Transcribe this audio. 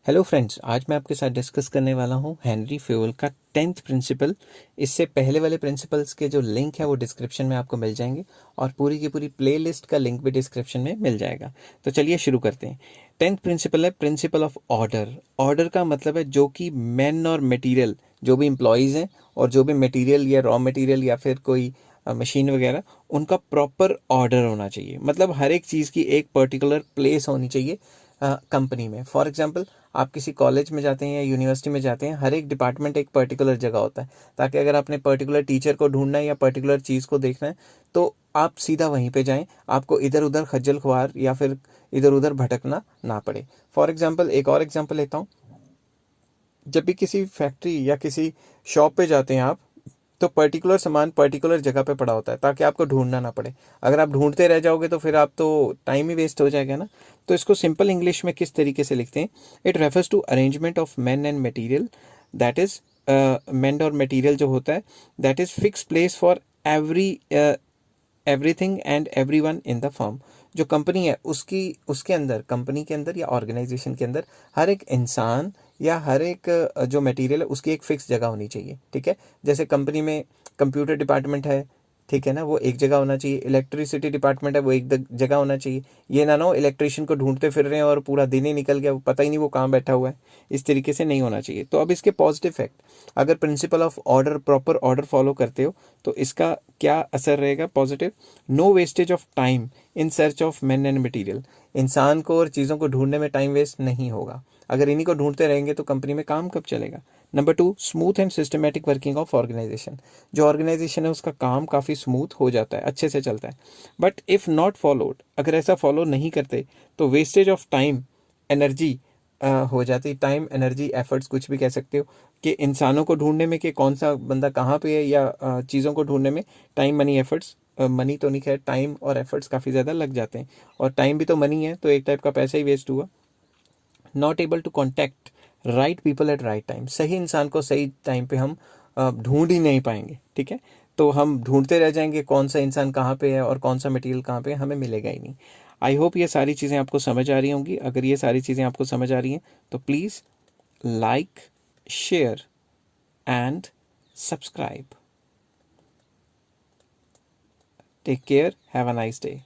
Hello friends, आज मैं आपके साथ डिस्कस करने वाला हूँ हेनरी फेयोल का 10th प्रिंसिपल। इससे पहले वाले प्रिंसिपल्स के जो लिंक है वो डिस्क्रिप्शन में आपको मिल जाएंगे और पूरी की पूरी प्लेलिस्ट का लिंक भी डिस्क्रिप्शन में मिल जाएगा। तो चलिए शुरू करते हैं। 10th प्रिंसिपल है प्रिंसिपल ऑफ ऑर्डर। ऑर्डर का मतलब है जो कि मैन और मटेरियल, जो भी एम्प्लॉयज़ हैं और जो भी मटेरियल या रॉ मटेरियल या फिर कोई मशीन वगैरह, उनका प्रॉपर ऑर्डर होना चाहिए। मतलब हर एक चीज़ की एक पर्टिकुलर प्लेस होनी चाहिए कंपनी में। फॉर एग्जांपल, आप किसी कॉलेज में जाते हैं या यूनिवर्सिटी में जाते हैं, हर एक डिपार्टमेंट एक पर्टिकुलर जगह होता है, ताकि अगर आपने पर्टिकुलर टीचर को ढूंढना है या पर्टिकुलर चीज़ को देखना है तो आप सीधा वहीं पे जाएं, आपको इधर उधर खज्जल खुआर या फिर इधर उधर भटकना ना पड़े। फॉर एग्जाम्पल, एक और एग्जाम्पल लेता हूँ। जब भी किसी फैक्ट्री या किसी शॉप पे जाते हैं आप, तो पर्टिकुलर सामान पर्टिकुलर जगह पे पड़ा होता है ताकि आपको ढूंढना ना पड़े। अगर आप ढूंढते रह जाओगे तो फिर आप तो टाइम ही वेस्ट हो जाएगा ना। तो इसको सिंपल इंग्लिश में किस तरीके से लिखते हैं? It refers to arrangement of man and material, that is man और मटेरियल जो होता है, that is fix place for everything and everyone in the firm. जो कंपनी है उसकी उसके अंदर, कंपनी के अंदर या ऑर्गेनाइजेशन के अंदर, हर एक इंसान या हर एक जो मटेरियल है उसकी एक फिक्स जगह होनी चाहिए। ठीक है, जैसे कंपनी में कंप्यूटर डिपार्टमेंट है, ठीक है ना, वो एक जगह होना चाहिए। इलेक्ट्रिसिटी डिपार्टमेंट है, वो एक जगह होना चाहिए। ये ना हो इलेक्ट्रिशियन को ढूंढते फिर रहे हैं और पूरा दिन ही निकल गया, पता ही नहीं वो कहाँ बैठा हुआ है। इस तरीके से नहीं होना चाहिए। तो अब इसके पॉजिटिव इफेक्ट, अगर principle of order, proper order follow करते हो तो इसका क्या असर रहेगा? Positive, no wastage of time in search of man and material. इंसान को और चीज़ों को ढूंढने में टाइम वेस्ट नहीं होगा। अगर इन्हीं को ढूंढते रहेंगे तो कंपनी में काम कब चलेगा? Number 2, smooth and systematic working of organisation. जो ऑर्गेनाइजेशन है उसका काम काफ़ी स्मूथ हो जाता है, अच्छे से चलता है। बट इफ़ नॉट फॉलोड, अगर ऐसा फॉलो नहीं करते तो वेस्टेज ऑफ टाइम, एनर्जी हो जाती। टाइम, एनर्जी, एफर्ट्स, कुछ भी कह सकते हो, कि इंसानों को ढूंढने में कि कौन सा बंदा कहाँ पे है, या चीज़ों को ढूंढने में टाइम, मनी, एफर्ट्स, मनी तो नहीं, खैर टाइम और एफर्ट्स काफ़ी ज़्यादा लग जाते हैं। और टाइम भी तो मनी है, तो एक टाइप का पैसा ही वेस्ट हुआ। Not able to contact right people at right time. सही इंसान को सही टाइम पे हम ढूंढ ही नहीं पाएंगे। ठीक है, तो हम ढूंढते रह जाएंगे कौन सा इंसान कहाँ पे है और कौन सा मटेरियल कहाँ पे है, हमें मिलेगा ही नहीं। आई होप ये सारी चीज़ें आपको समझ आ रही होंगी। अगर ये सारी चीज़ें आपको समझ आ रही हैं तो please like, share and subscribe. Take care, have a nice day.